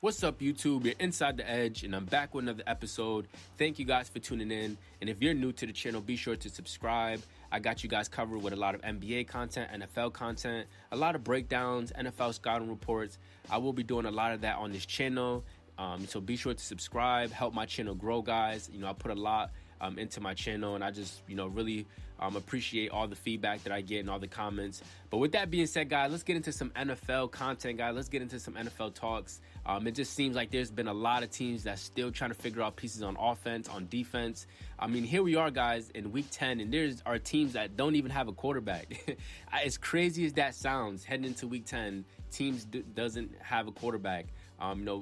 What's up, YouTube? You're Inside the Edge, and I'm back with another episode. Thank you guys for tuning in. And if you're new to the channel, be sure to subscribe. I got you guys covered with a lot of NBA content, NFL content, a lot of breakdowns, NFL scouting reports. I will be doing a lot of that on this channel. So be sure to subscribe, help my channel grow, guys. I put a lot into my channel, and I just really appreciate all the feedback that I get and all the comments. But with that being said, guys, let's get into some NFL content, guys. Let's get into some NFL talks. It just seems like there's been a lot of teams that's still trying to figure out pieces on offense, on defense. Here we are, guys, in week 10, and there's our teams that don't even have a quarterback. As crazy as that sounds, heading into week 10, teams doesn't have a quarterback.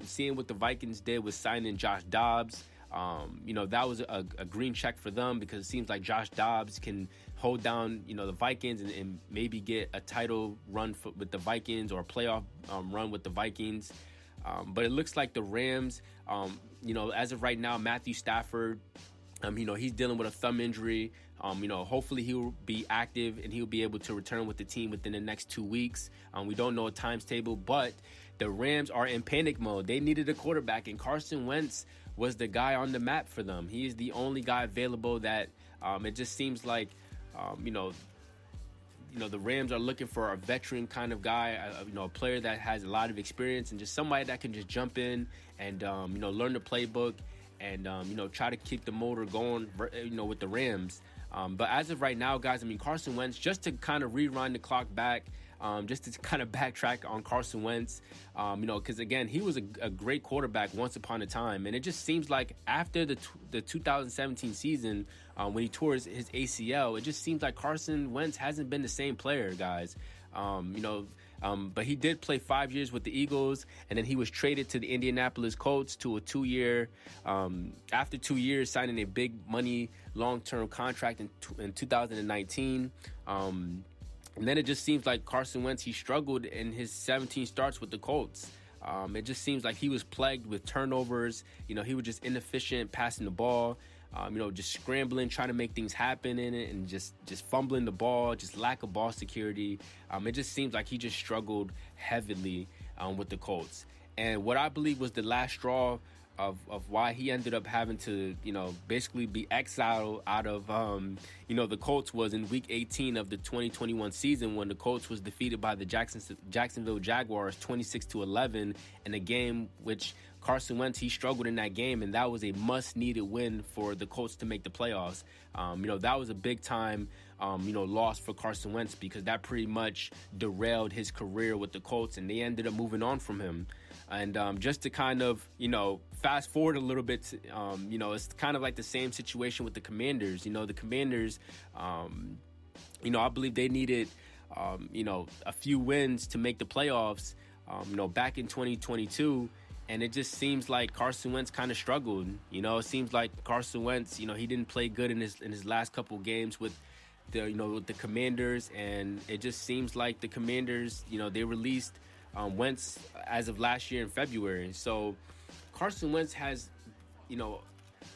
Seeing what the Vikings did with signing Josh Dobbs, that was a green check for them, because it seems like Josh Dobbs can hold down, the Vikings and maybe get a title run with the Vikings, or a playoff run with the Vikings. But it looks like the Rams, as of right now, Matthew Stafford, he's dealing with a thumb injury. Hopefully he'll be active and he'll be able to return with the team within the next 2 weeks. We don't know a times table, but the Rams are in panic mode. They needed a quarterback, and Carson Wentz was the guy on the map for them. He is the only guy available that it just seems like, the Rams are looking for a veteran kind of guy, a player that has a lot of experience, and just somebody that can just jump in and, learn the playbook and, try to keep the motor going, with the Rams. But as of right now, guys, Carson Wentz, just to kind of rewind the clock back, just to kind of backtrack on Carson Wentz, because, again, he was a great quarterback once upon a time. And it just seems like after the 2017 season, when he tore his ACL, it just seems like Carson Wentz hasn't been the same player, guys. But he did play 5 years with the Eagles, and then he was traded to the Indianapolis Colts to a 2-year, after 2 years, signing a big money long-term contract in 2019. And then it just seems like Carson Wentz, he struggled in his 17 starts with the Colts. It just seems like he was plagued with turnovers. He was just inefficient passing the ball, just scrambling, trying to make things happen in it, and just fumbling the ball, just lack of ball security. It just seems like he just struggled heavily with the Colts. And what I believe was the last straw of why he ended up having to, basically be exiled out of, the Colts was in week 18 of the 2021 season, when the Colts was defeated by the Jacksonville Jaguars 26-11 in a game which Carson Wentz, he struggled in that game, and that was a must-needed win for the Colts to make the playoffs. That was a big-time, loss for Carson Wentz, because that pretty much derailed his career with the Colts, and they ended up moving on from him. And just to kind of, fast forward a little bit, it's kind of like the same situation with the Commanders. The Commanders, I believe they needed, a few wins to make the playoffs, back in 2022. And it just seems like Carson Wentz kind of struggled. It seems like Carson Wentz, he didn't play good in his last couple games with with the Commanders. And it just seems like the Commanders, they released Wentz as of last year in February. So Carson Wentz has,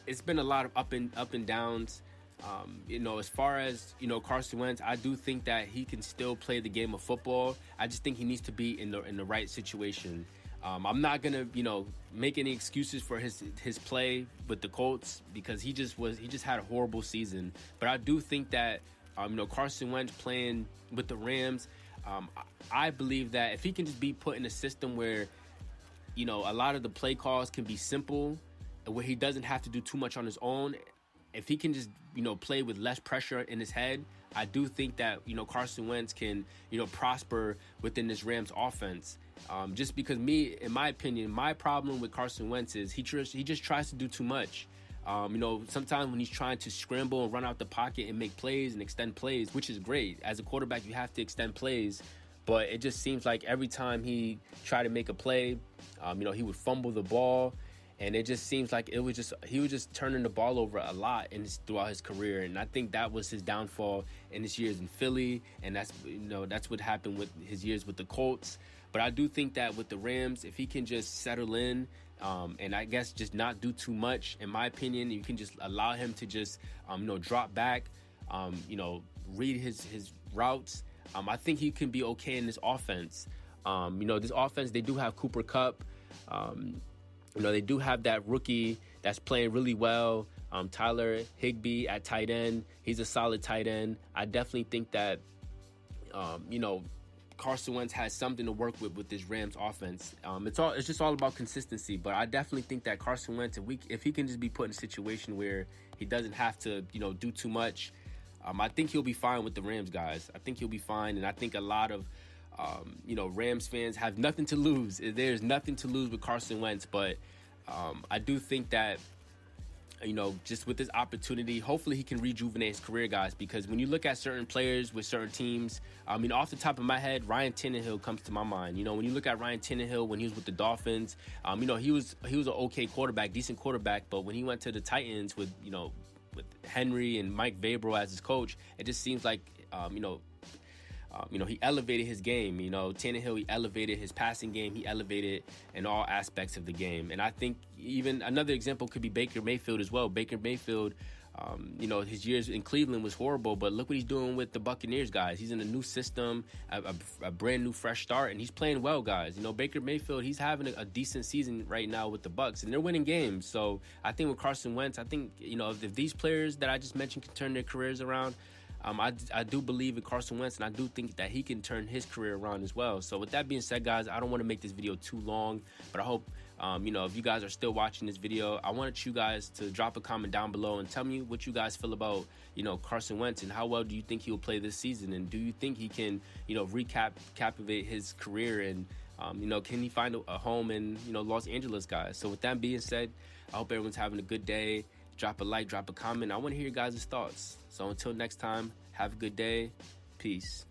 it's been a lot of up and downs. As far as, Carson Wentz, I do think that he can still play the game of football. I just think he needs to be in the right situation. I'm not gonna, make any excuses for his play with the Colts, because he just had a horrible season. But I do think that, Carson Wentz playing with the Rams, I believe that if he can just be put in a system where, a lot of the play calls can be simple, where he doesn't have to do too much on his own. If he can just, play with less pressure in his head, I do think that, Carson Wentz can, prosper within this Rams offense. Just because in my opinion, my problem with Carson Wentz is he just tries to do too much. Sometimes when he's trying to scramble and run out the pocket and make plays and extend plays, which is great. As a quarterback, you have to extend plays. But it just seems like every time he tried to make a play, he would fumble the ball. And it just seems like he was just turning the ball over a lot throughout his career. And I think that was his downfall in his years in Philly. And that's what happened with his years with the Colts. But I do think that with the Rams, if he can just settle in, and I guess just not do too much, in my opinion, you can just allow him to just, drop back, read his routes. I think he can be okay in this offense. This offense, they do have Cooper Kupp. They do have that rookie that's playing really well. Tyler Higbee at tight end. He's a solid tight end. I definitely think that, Carson Wentz has something to work with this Rams offense. It's just all about consistency. But I definitely think that Carson Wentz, if he can just be put in a situation where he doesn't have to, do too much, I think he'll be fine with the Rams, guys. I think he'll be fine, and I think a lot of Rams fans have nothing to lose. There's nothing to lose with Carson Wentz, but I do think that, just with this opportunity, hopefully he can rejuvenate his career, guys, because when you look at certain players with certain teams, off the top of my head, Ryan Tannehill comes to my mind. When you look at Ryan Tannehill when he was with the Dolphins, he was an okay quarterback, decent quarterback, but when he went to the Titans with Henry and Mike Vrabel as his coach, it just seems like, he elevated his game. Tannehill, he elevated his passing game. He elevated in all aspects of the game. And I think even another example could be Baker Mayfield as well. Baker Mayfield, his years in Cleveland was horrible, but look what he's doing with the Buccaneers, guys. He's in a new system, a brand new fresh start, and he's playing well, guys. Baker Mayfield, he's having a decent season right now with the Bucs, and they're winning games. So I think with Carson Wentz, I think, if these players that I just mentioned can turn their careers around, I do believe in Carson Wentz, and I do think that he can turn his career around as well. So with that being said, guys, I don't want to make this video too long, but I hope, if you guys are still watching this video, I want you guys to drop a comment down below and tell me what you guys feel about, Carson Wentz, and how well do you think he'll play this season, and do you think he can, captivate his career, and, can he find a home in, Los Angeles, guys? So with that being said, I hope everyone's having a good day. Drop a like, drop a comment. I want to hear your guys' thoughts. So until next time, have a good day. Peace.